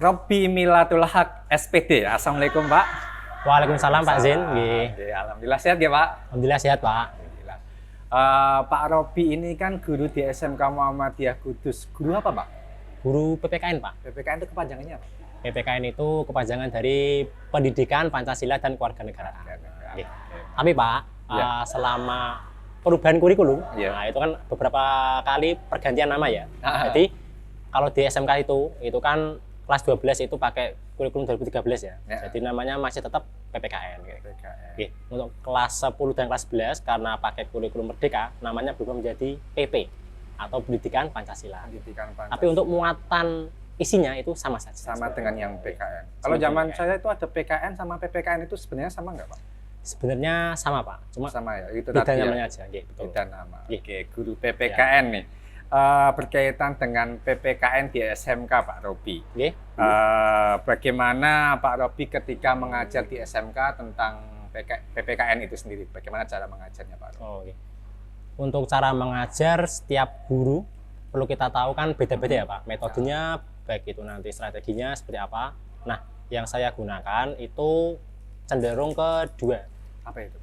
Robby Milatul Haq SPD. Assalamualaikum Pak. Waalaikumsalam Pak Zain. Alhamdulillah sehat ya Pak. Alhamdulillah sehat Pak. Alhamdulillah. Pak Robby ini kan guru di SMK Muhammadiyah Kudus. Guru apa Pak? Guru PPKN Pak. PPKN itu kepanjangannya apa? PPKN itu kepanjangan dari Pendidikan Pancasila dan Kewarganegaraan. Oke. Tapi Pak, selama perubahan kurikulum, Ya. nah itu kan beberapa kali pergantian nama ya. Jadi kalau di SMK itu kan kelas 12 itu pakai kurikulum 2013 ya. Jadi namanya masih tetap PPKN. PPKN. Untuk kelas 10 dan kelas 11 karena pakai kurikulum merdeka, namanya berubah menjadi PP atau Pendidikan Pancasila. Pendidikan Pancasila. Tapi untuk muatan isinya itu sama saja. Sama dengan yang PKN. Kalau zaman saya itu ada PKN sama PPKN itu sebenarnya sama nggak Pak? Sebenarnya sama Pak, cuma sama ya. Itu beda tadi namanya ya. aja. Betul. Beda nama. Iya. Oke, guru PPKN nih. Berkaitan dengan PPKN di SMK Pak Robby. Bagaimana Pak Robby ketika mengajar di SMK tentang PPKN itu sendiri? Bagaimana cara mengajarnya Pak Robby? Untuk cara mengajar setiap guru perlu kita tahu kan beda-beda ya Pak. Metodenya baik itu nanti strateginya seperti apa. Nah, yang saya gunakan itu cenderung ke dua. Apa itu?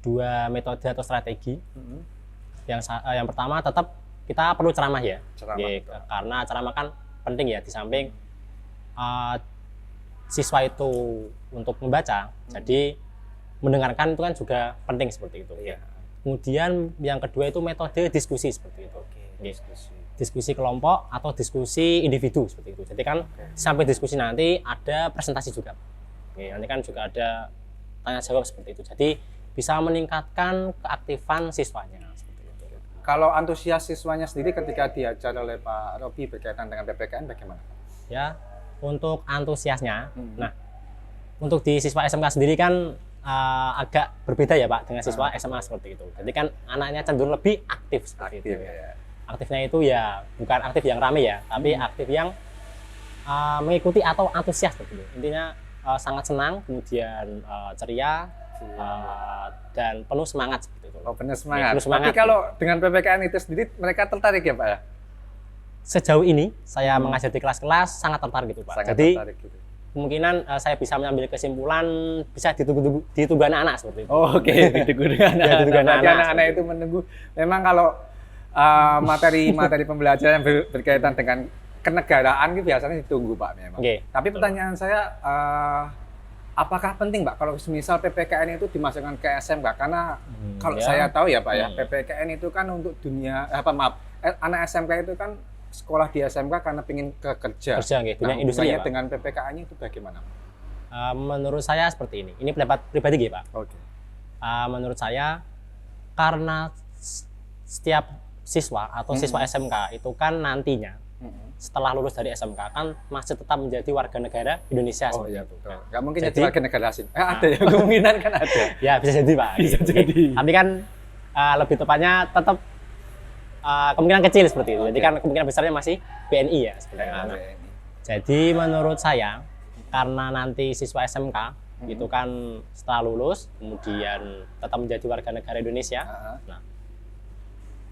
Dua metode atau strategi. Yang pertama tetap kita perlu ceramah ya. Karena ceramah kan penting ya, di samping siswa itu untuk membaca, jadi mendengarkan itu kan juga penting seperti itu. Kemudian yang kedua itu metode diskusi seperti itu. Diskusi kelompok atau diskusi individu seperti itu. Jadi kan sampai diskusi nanti ada presentasi juga. Nanti kan juga ada tanya jawab seperti itu. Jadi bisa meningkatkan keaktifan siswanya. Kalau antusias siswanya sendiri ketika diajar oleh Pak Robby berkaitan dengan PPKN bagaimana? Ya, untuk antusiasnya, nah untuk di siswa SMK sendiri kan agak berbeda ya Pak dengan siswa SMA seperti itu. Jadi kan anaknya cenderung lebih aktif seperti itu. Ya. Aktifnya itu ya bukan aktif yang rame ya, tapi aktif yang mengikuti atau antusias seperti itu. Intinya sangat senang, kemudian ceria dan penuh semangat seperti itu. Penuh semangat. Penuh semangat. Tapi kalau dengan PPKN itu sendiri mereka tertarik ya Pak ya? Sejauh ini saya mengajar di kelas-kelas sangat tertarik gitu Pak. Jadi tertarik gitu. Kemungkinan saya bisa mengambil kesimpulan bisa ditunggu anak-anak seperti itu. Oke, ditunggu dengan anak-anak itu menunggu. Memang kalau materi pembelajaran berkaitan dengan kenegaraan itu biasanya ditunggu Pak memang. Tapi pertanyaan saya, apakah penting Pak kalau misal PPKN itu dimasukkan ke SMK? Karena kalau saya tahu ya Pak ya, PPKN itu kan untuk dunia anak SMK itu kan sekolah di SMK karena ingin kerja. Dunia industri ya Pak. Dengan PPKN itu bagaimana? Menurut saya seperti ini. Ini pendapat pribadi Pak. Menurut saya karena setiap siswa atau siswa SMK itu kan nantinya setelah lulus dari SMK kan masih tetap menjadi warga negara Indonesia. Nggak mungkin jadi warga negara asing. Ada ya, kemungkinan kan ada. Ya bisa jadi Pak. Bisa jadi. Tapi kan lebih tepatnya tetap kemungkinan kecil seperti itu. Jadi kan kemungkinan besarnya masih BNI ya sebenarnya. Jadi menurut saya karena nanti siswa SMK itu kan setelah lulus kemudian tetap menjadi warga negara Indonesia. Nah,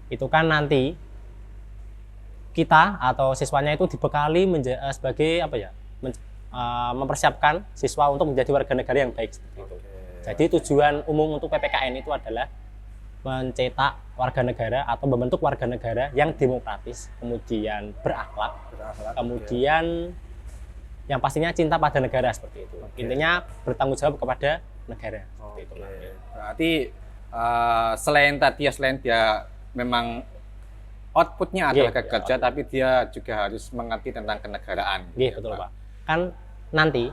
itu kan nanti kita atau siswanya itu dibekali sebagai apa ya, mempersiapkan siswa untuk menjadi warga negara yang baik seperti itu. Jadi tujuan umum untuk PPKN itu adalah mencetak warga negara atau membentuk warga negara yang demokratis, kemudian berakhlak, kemudian yang pastinya cinta pada negara seperti itu. Intinya bertanggung jawab kepada negara. Seperti itu. Berarti selain dia memang outputnya adalah kerja, tapi dia juga harus mengerti tentang kenegaraan. Betul Pak. Kan nanti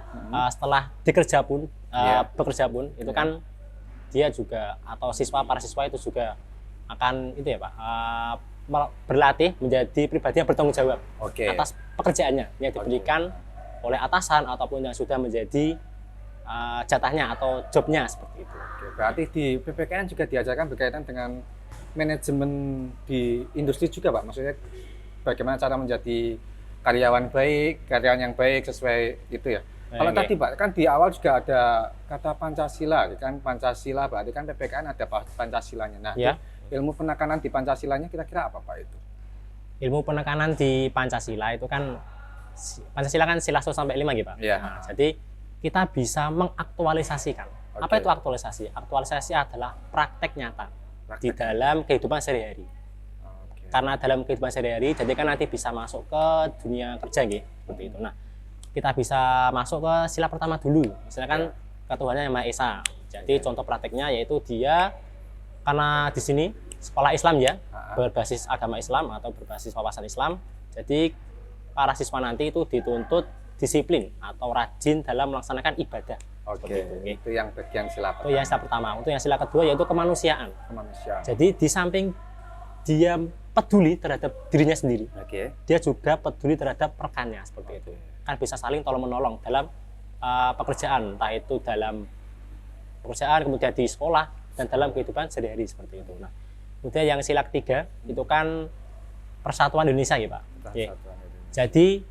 setelah bekerja pun itu kan dia juga atau para siswa itu juga akan itu ya Pak berlatih menjadi pribadi yang bertanggung jawab atas pekerjaannya yang diberikan oleh atasan ataupun yang sudah menjadi jatahnya atau jobnya seperti itu. Berarti di PPKN juga diajarkan berkaitan dengan manajemen di industri juga Pak, maksudnya bagaimana cara menjadi karyawan yang baik sesuai itu ya. Kalau tadi Pak kan di awal juga ada kata Pancasila, kan Pancasila berarti kan PPKN ada Pancasilanya. Nah, ilmu penekanan di Pancasilanya kira-kira apa Pak itu? Ilmu penekanan di Pancasila itu kan Pancasila kan sila 1 sampai 5 gitu, Pak. Iya. Nah, jadi kita bisa mengaktualisasikan. Apa itu aktualisasi? Aktualisasi adalah praktek nyata di dalam kehidupan sehari-hari. Karena dalam kehidupan sehari-hari, jadi kan nanti bisa masuk ke dunia kerja gitu, seperti itu. Nah, kita bisa masuk ke sila pertama dulu. Misalkan ketuhanan Yang Maha Esa. Jadi contoh prakteknya yaitu dia karena di sini sekolah Islam ya, berbasis agama Islam atau berbasis wawasan Islam. Jadi para siswa nanti itu dituntut disiplin atau rajin dalam melaksanakan ibadah. Itu yang bagian sila pertama. Itu yang sila pertama. Untuk yang sila kedua yaitu kemanusiaan. Jadi di samping dia peduli terhadap dirinya sendiri, dia juga peduli terhadap rekannya, seperti itu. Kan bisa saling tolong menolong dalam pekerjaan, entah itu dalam pekerjaan, kemudian di sekolah dan dalam kehidupan sehari-hari, seperti itu. Nah, kemudian yang sila ketiga itu kan persatuan Indonesia ya Pak. Jadi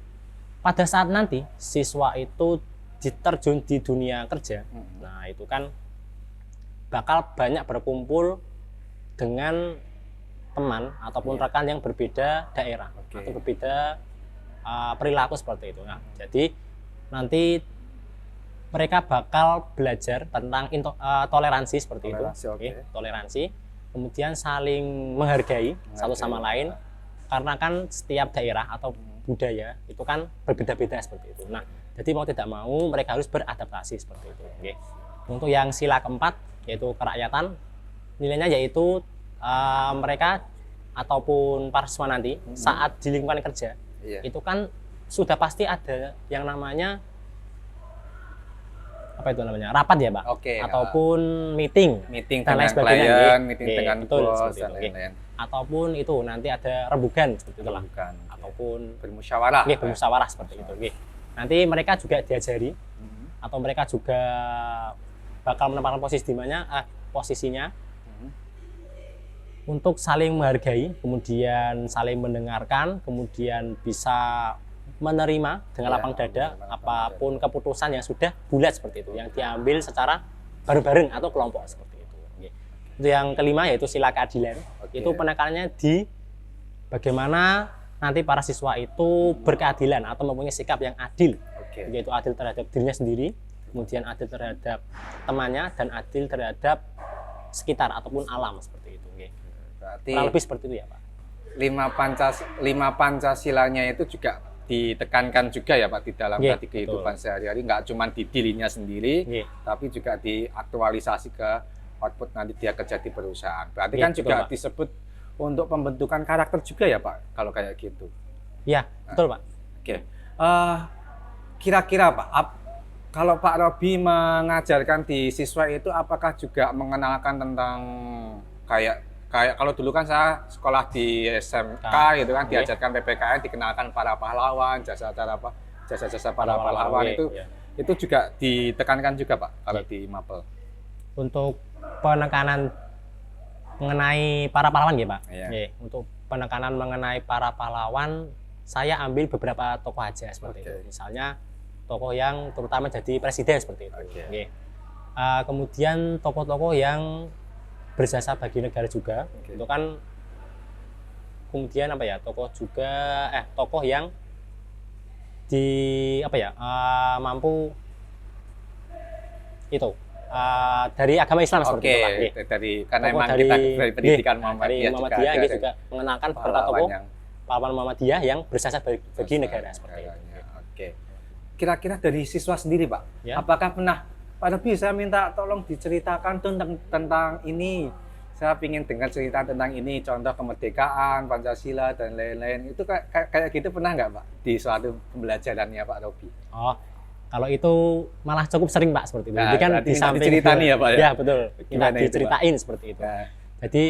pada saat nanti siswa itu diterjun di dunia kerja, nah itu kan bakal banyak berkumpul dengan teman ataupun rekan yang berbeda daerah atau berbeda perilaku seperti itu. Nah, jadi nanti mereka bakal belajar tentang toleransi seperti itu, toleransi, kemudian saling menghargai satu sama lain, karena kan setiap daerah atau budaya itu kan berbeda-beda seperti itu. Nah, jadi mau tidak mau mereka harus beradaptasi seperti itu. Untuk yang sila keempat yaitu kerakyatan, nilainya yaitu mereka ataupun para siswa nanti saat di lingkungan kerja itu kan sudah pasti ada yang namanya apa itu namanya rapat ya Pak, ataupun meeting dan lain sebagainya, meeting dengan bos dan lain-lain, ataupun itu nanti ada rembugan seperti itulah, ataupun bermusyawarah, bermusyawarah seperti itu. Nanti mereka juga diajari atau mereka juga bakal menempatkan posisinya untuk saling menghargai, kemudian saling mendengarkan, kemudian bisa menerima dengan lapang dada apapun keputusan yang sudah bulat seperti itu, yang diambil secara bareng-bareng atau kelompok seperti itu. Itu yang kelima yaitu sila keadilan. Itu penekanannya di bagaimana nanti para siswa itu berkeadilan atau mempunyai sikap yang adil, yaitu adil terhadap dirinya sendiri, kemudian adil terhadap temannya, dan adil terhadap sekitar ataupun alam seperti itu. Berarti kurang lebih seperti itu ya Pak. 5 Pancasilanya itu juga ditekankan juga ya Pak di dalam kehidupan sehari-hari, nggak cuma di dirinya sendiri, tapi juga diaktualisasi ke output nanti dia kerja di perusahaan. Berarti kan juga Pak disebut untuk pembentukan karakter juga ya Pak kalau kayak gitu. Iya, betul Pak. Kira-kira Pak, kalau Pak Robi mengajarkan di siswa itu apakah juga mengenalkan tentang kayak kalau dulu kan saya sekolah di SMK gitu kan, diajarkan PPKN, dikenalkan para pahlawan, jasa-jasa para pahlawan itu juga ditekankan juga Pak kalau di Mapel. Untuk penekanan mengenai para pahlawan ya Pak. Untuk penekanan mengenai para pahlawan, saya ambil beberapa tokoh aja seperti itu. Misalnya tokoh yang terutama jadi presiden seperti itu. Kemudian tokoh-tokoh yang berjasa bagi negara juga, itu kan kemudian apa ya, tokoh yang di apa ya mampu itu dari agama Islam seperti itu Pak. Karena memang kita dari pendidikan Muhammadiyah juga mengenalkan beberapa tokoh pahlawan Muhammadiyah yang berjasa bagi negara seperti itu. Kira-kira dari siswa sendiri Pak, apakah pernah Pak Robi, saya minta tolong diceritakan tentang ini. Saya ingin dengar cerita tentang ini, contoh kemerdekaan, Pancasila, dan lain-lain. Itu kayak gitu pernah nggak Pak di suatu pembelajarannya Pak Robi? Oh, kalau itu malah cukup sering Pak seperti itu. Nah, jadi kan di samping diceritani ya Pak ya? Ya betul, kita diceritain seperti itu. Jadi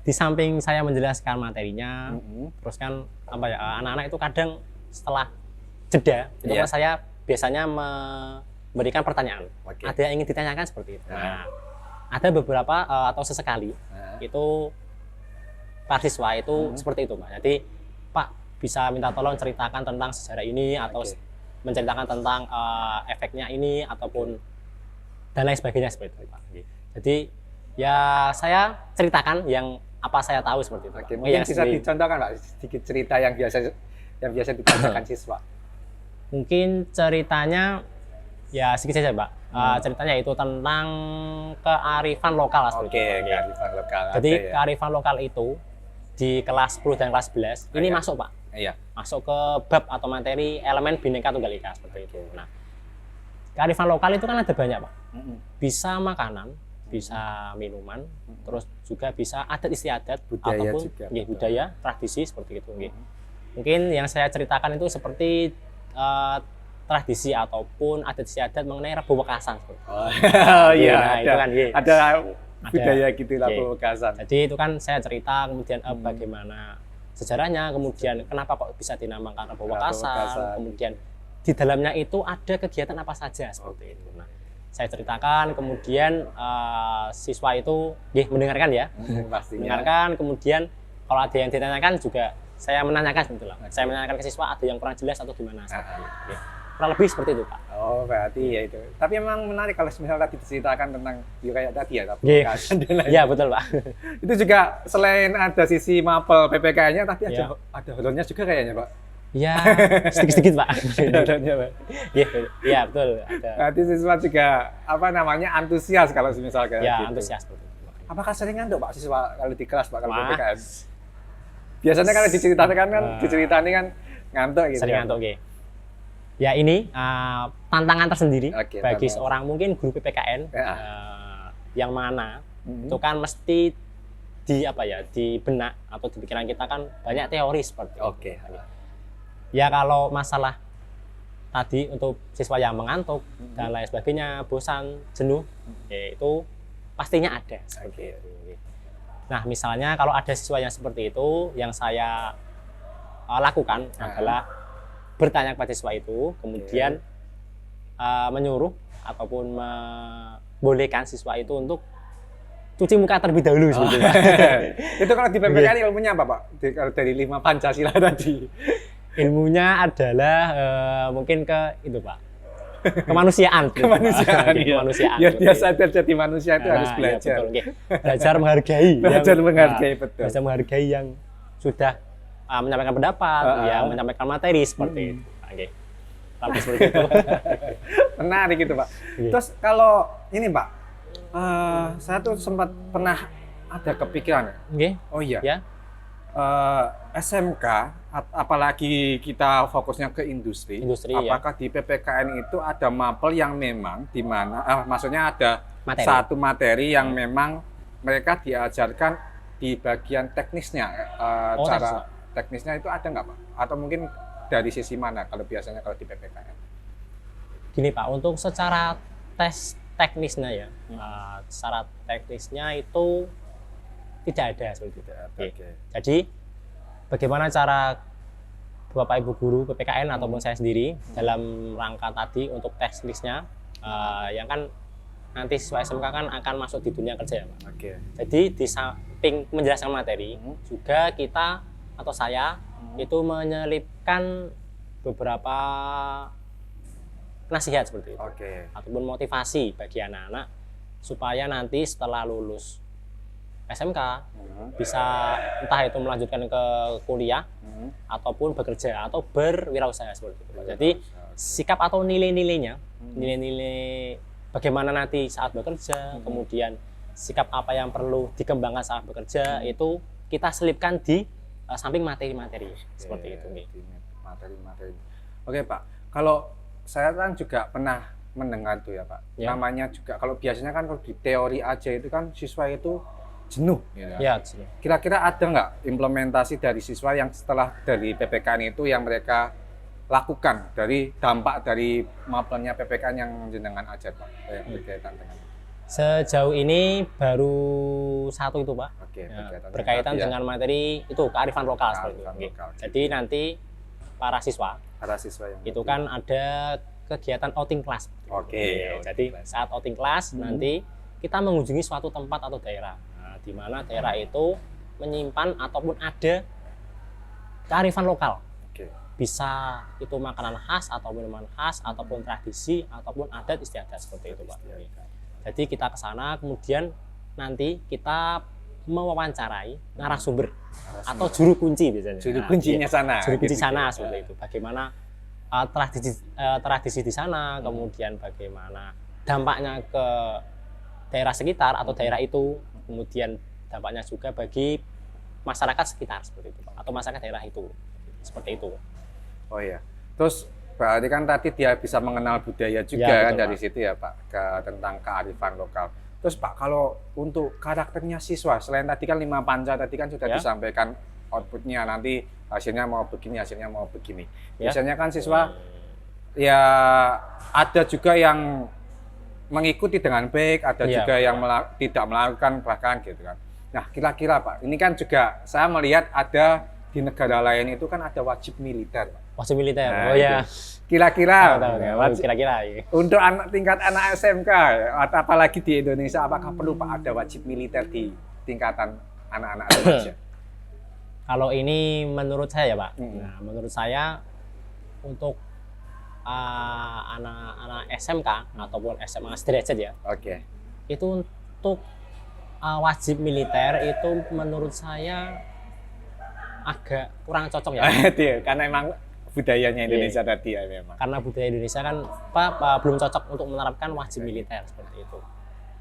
di samping saya menjelaskan materinya, terus kan apa ya, anak-anak itu kadang setelah jeda, itu kan saya biasanya memberikan pertanyaan. Ada yang ingin ditanyakan seperti itu. Nah, ada beberapa atau sesekali itu para siswa itu seperti itu Pak. Jadi Pak bisa minta tolong ceritakan tentang sejarah ini atau menceritakan tentang efeknya ini ataupun dan lain sebagainya seperti itu Pak. Jadi ya saya ceritakan yang apa saya tahu seperti itu. Mungkin bisa dicontohkan Pak sedikit cerita yang biasa ditanyakan siswa. Mungkin ceritanya ya sedikit saja, Pak. Ceritanya itu tentang kearifan lokal. Kearifan lokal. Jadi kearifan lokal itu di kelas 10 dan kelas 11 ini masuk, Pak. Iya. Masuk ke bab atau materi elemen Bhinneka Tunggal Ika seperti itu. Nah, kearifan lokal itu kan ada banyak, Pak. Bisa makanan, bisa minuman, terus juga bisa adat istiadat ataupun juga, budaya, tradisi seperti itu. Mungkin yang saya ceritakan itu seperti tradisi ataupun adat istiadat mengenai Rebo Wekasan. Iya, ada budaya gitu Rebo Wekasan. Jadi itu kan saya cerita kemudian bagaimana sejarahnya, kemudian kenapa kok bisa dinamakan Rebo Wekasan, kemudian di dalamnya itu ada kegiatan apa saja seperti itu. Nah, saya ceritakan, kemudian siswa itu mendengarkan ya, mendengarkan, kemudian kalau ada yang ditanyakan juga saya menanyakan gitu lah. Saya menanyakan ke siswa ada yang kurang jelas atau gimana. Kurang lebih seperti itu, Pak. Oh, berarti ya itu. Tapi memang menarik kalau misalnya tadi diceritakan tentang kayak tadi ya, Rebo Wekasan dan lain-lain. Iya, betul, Pak. Itu juga selain ada sisi mapel PPKN-nya, tapi ada horornya juga kayaknya, Pak. Ya, sedikit-sedikit, Pak. Horornya, Pak. Iya, betul. Ada. Berarti siswa juga antusias kalau misalnya ya, gitu. Antusias betul. Apakah sering ngantuk, Pak, siswa kalau di kelas, Pak, kalau PPKN? Biasanya kalau diceritakan kan diceritani kan ngantuk gitu. Sering ngantuk, Ya ini tantangan tersendiri bagi seorang mungkin guru PPKN yang mana itu kan mesti di benak atau di pikiran kita kan banyak teori seperti itu. Ya kalau masalah tadi untuk siswa yang mengantuk dan lain sebagainya, bosan, jenuh, ya itu pastinya ada seperti itu. Nah, misalnya kalau ada siswa yang seperti itu, yang saya lakukan adalah bertanya kepada siswa itu, kemudian menyuruh ataupun membolehkan siswa itu untuk cuci muka terlebih dahulu. Itu kalau di PPKN ilmunya apa, Pak? Kalau dari 5 Pancasila tadi. Ilmunya adalah mungkin itu, Pak. Kemanusiaan. Kemanusiaan. Ya, dia sadar jadi manusia itu harus belajar. Ya, betul, belajar menghargai. Betul. Belajar menghargai yang sudah menyampaikan pendapat, yang menyampaikan materi seperti itu. Tapi seperti itu. Menarik gitu, Pak. Terus kalau ini, Pak, saya tuh sempat pernah ada kepikiran. Oh iya. Ya. SMK, apalagi kita fokusnya ke industri apakah di PPKN itu ada mapel yang memang di mana, maksudnya ada satu materi yang memang mereka diajarkan di bagian teknisnya, cara teknisnya itu ada nggak, Pak? Atau mungkin dari sisi mana kalau biasanya kalau di PPKN? Gini, Pak, untuk secara tes teknisnya ya, secara teknisnya itu tidak ada seperti itu. Jadi bagaimana cara Bapak Ibu guru PPKN ataupun saya sendiri dalam rangka tadi untuk teknisnya, yang kan nanti siswa SMK kan akan masuk di dunia kerja ya, Pak. Jadi di samping menjelaskan materi, juga kita atau saya itu menyelipkan beberapa nasihat seperti itu, ataupun motivasi bagi anak-anak supaya nanti setelah lulus SMK bisa entah itu melanjutkan ke kuliah ataupun bekerja atau berwirausaha seperti itu. Jadi sikap atau nilai-nilainya, nilai-nilai bagaimana nanti saat bekerja, kemudian sikap apa yang perlu dikembangkan saat bekerja, itu kita selipkan di samping materi-materi seperti itu. Materi-materi. Oke, Pak. Kalau saya kan juga pernah mendengar tuh ya, Pak. Namanya juga kalau biasanya kan kalau di teori aja itu kan siswa itu jenuh. Kira-kira ada nggak implementasi dari siswa yang setelah dari PPKN itu yang mereka lakukan dari dampak dari mapelnya PPKN yang jenengan ajar, Pak? Berkaitan dengan sejauh ini baru satu itu, Pak. Berkaitan dengan materi itu kearifan lokal seperti itu. Jadi nanti para siswa yang itu kan ada kegiatan outing class. Jadi saat outing class nanti kita mengunjungi suatu tempat atau daerah, di mana daerah itu menyimpan ataupun ada kearifan lokal. Bisa itu makanan khas atau minuman khas ataupun tradisi ataupun adat istiadat seperti itu, Pak. Jadi kita ke sana, kemudian nanti kita mewawancarai narasumber atau juru kunci biasanya. Juru kuncinya sana. Juru kunci sana seperti itu. Bagaimana tradisi di sana, kemudian bagaimana dampaknya ke daerah sekitar atau daerah itu, kemudian dampaknya juga bagi masyarakat sekitar seperti itu Pak, atau masyarakat daerah itu seperti itu. Oh iya. Terus berarti kan tadi dia bisa mengenal budaya juga Ya, kan betul, dari Pak. situ ya Pak, tentang kearifan lokal. Terus Pak, kalau untuk karakternya siswa, selain tadi kan 5 panca tadi kan sudah Ya. disampaikan outputnya, nanti hasilnya mau begini, hasilnya mau begini. Ya. Biasanya kan siswa ya ada juga yang mengikuti dengan baik, ada Ya. juga yang tidak melakukan bahkan gitu kan. Nah, kira-kira Pak, ini kan juga saya melihat ada di negara lain itu kan ada wajib militer, Pak. Wajib militer. Nah, Oh ya. Kira-kira Kira-kira ya. untuk tingkat anak SMK, apalagi di Indonesia, apakah perlu Pak ada wajib militer di tingkatan anak-anak remaja? Kalau ini menurut saya ya Pak, Hmm. nah menurut saya untuk anak-anak SMK ataupun SMA sederajat ya, Oke. itu untuk wajib militer itu menurut saya agak kurang cocok ya. Karena emang budayanya Indonesia tadi ya memang. Karena budaya Indonesia kan belum cocok untuk menerapkan wajib militer seperti itu.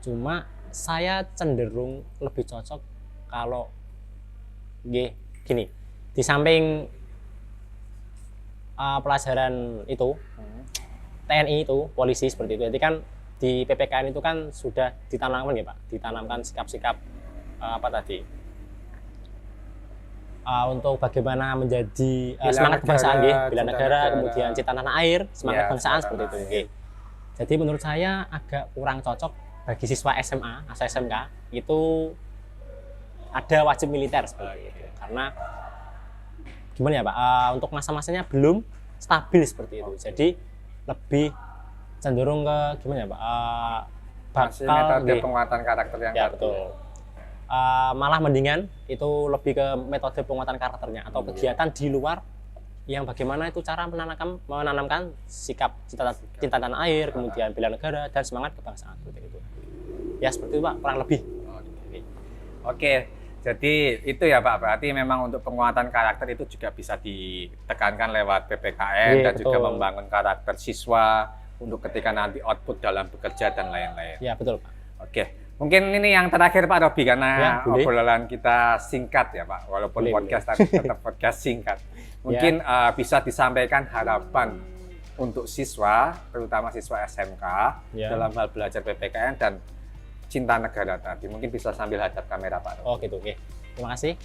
Cuma saya cenderung lebih cocok kalau gini, di samping pelajaran itu TNI itu polisi seperti itu. Jadi kan di PPKN itu kan sudah ditanamkan ya Pak, ditanamkan sikap-sikap untuk bagaimana menjadi semangat kebangsaan, bela negara, kemudian cinta tanah air, semangat kebangsaan seperti itu. Jadi menurut saya agak kurang cocok bagi siswa SMA atau SMK itu ada wajib militer seperti itu. Karena gimana ya Pak, untuk masa-masanya belum stabil seperti itu. Jadi lebih cenderung ke gimana ya Pak, Masih metode penguatan karakter yang ya betul. Malah mendingan itu lebih ke metode penguatan karakternya atau kegiatan di luar yang bagaimana itu cara menanamkan sikap cinta tanah air, kemudian bela negara dan semangat kebangsaan seperti itu. Ya seperti itu Pak, kurang lebih. Oke, jadi itu ya Pak, berarti memang untuk penguatan karakter itu juga bisa ditekankan lewat PPKN dan betul. juga membangun karakter siswa untuk ketika nanti output dalam bekerja dan lain-lain. Ya betul Pak. Oke, mungkin ini yang terakhir Pak Robi karena Ya, obrolan kita singkat ya Pak, walaupun podcast tapi tetap podcast singkat. Mungkin bisa disampaikan harapan untuk siswa, terutama siswa SMK dalam hal belajar PPKN dan cinta negara tadi. Mungkin bisa sambil hadap kamera Pak Robi. Oh gitu, oke. Terima kasih.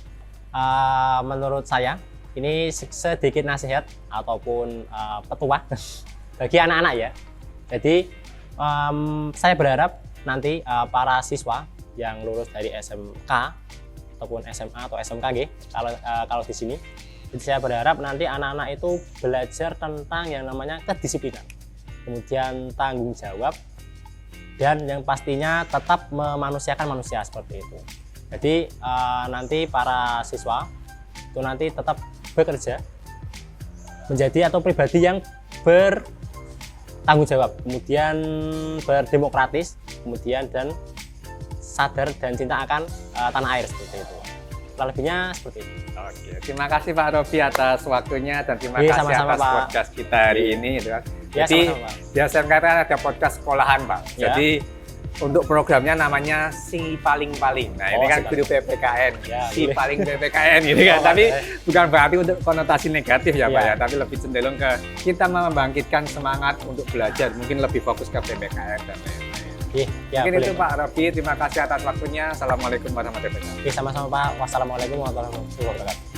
Menurut saya ini sedikit nasihat ataupun petuah bagi anak-anak ya. Jadi saya berharap nanti para siswa yang lulus dari SMK ataupun SMA atau SMK kalau di sini, jadi saya berharap nanti anak-anak itu belajar tentang yang namanya kedisiplinan, kemudian tanggung jawab, dan yang pastinya tetap memanusiakan manusia seperti itu. Jadi nanti para siswa itu nanti tetap bekerja menjadi atau pribadi yang bertanggung jawab, kemudian berdemokratis, kemudian dan sadar dan cinta akan tanah air seperti itu. Lebihnya seperti itu. Oke, terima kasih Pak Robi atas waktunya dan terima kasih sama-sama, atas Pak. podcast kita hari ini gitu kan. Ya, Jadi sama-sama, Pak. di SMK ada podcast sekolahan Pak. Ya. Jadi untuk programnya namanya Si Paling Paling. Nah, ini kan guru PPKN. Ya, Si boleh. Paling PPKN gitu kan. Oh, Tapi boleh. bukan berarti untuk konotasi negatif ya Pak Ya. ya, tapi lebih cenderung ke kita membangkitkan semangat untuk belajar, mungkin lebih fokus ke PPKN dan lain-lain. Ya, Mungkin boleh, itu Pak Robi, terima kasih atas waktunya. Assalamualaikum warahmatullahi wabarakatuh. Oke, sama-sama Pak. Wassalamualaikum warahmatullahi wabarakatuh.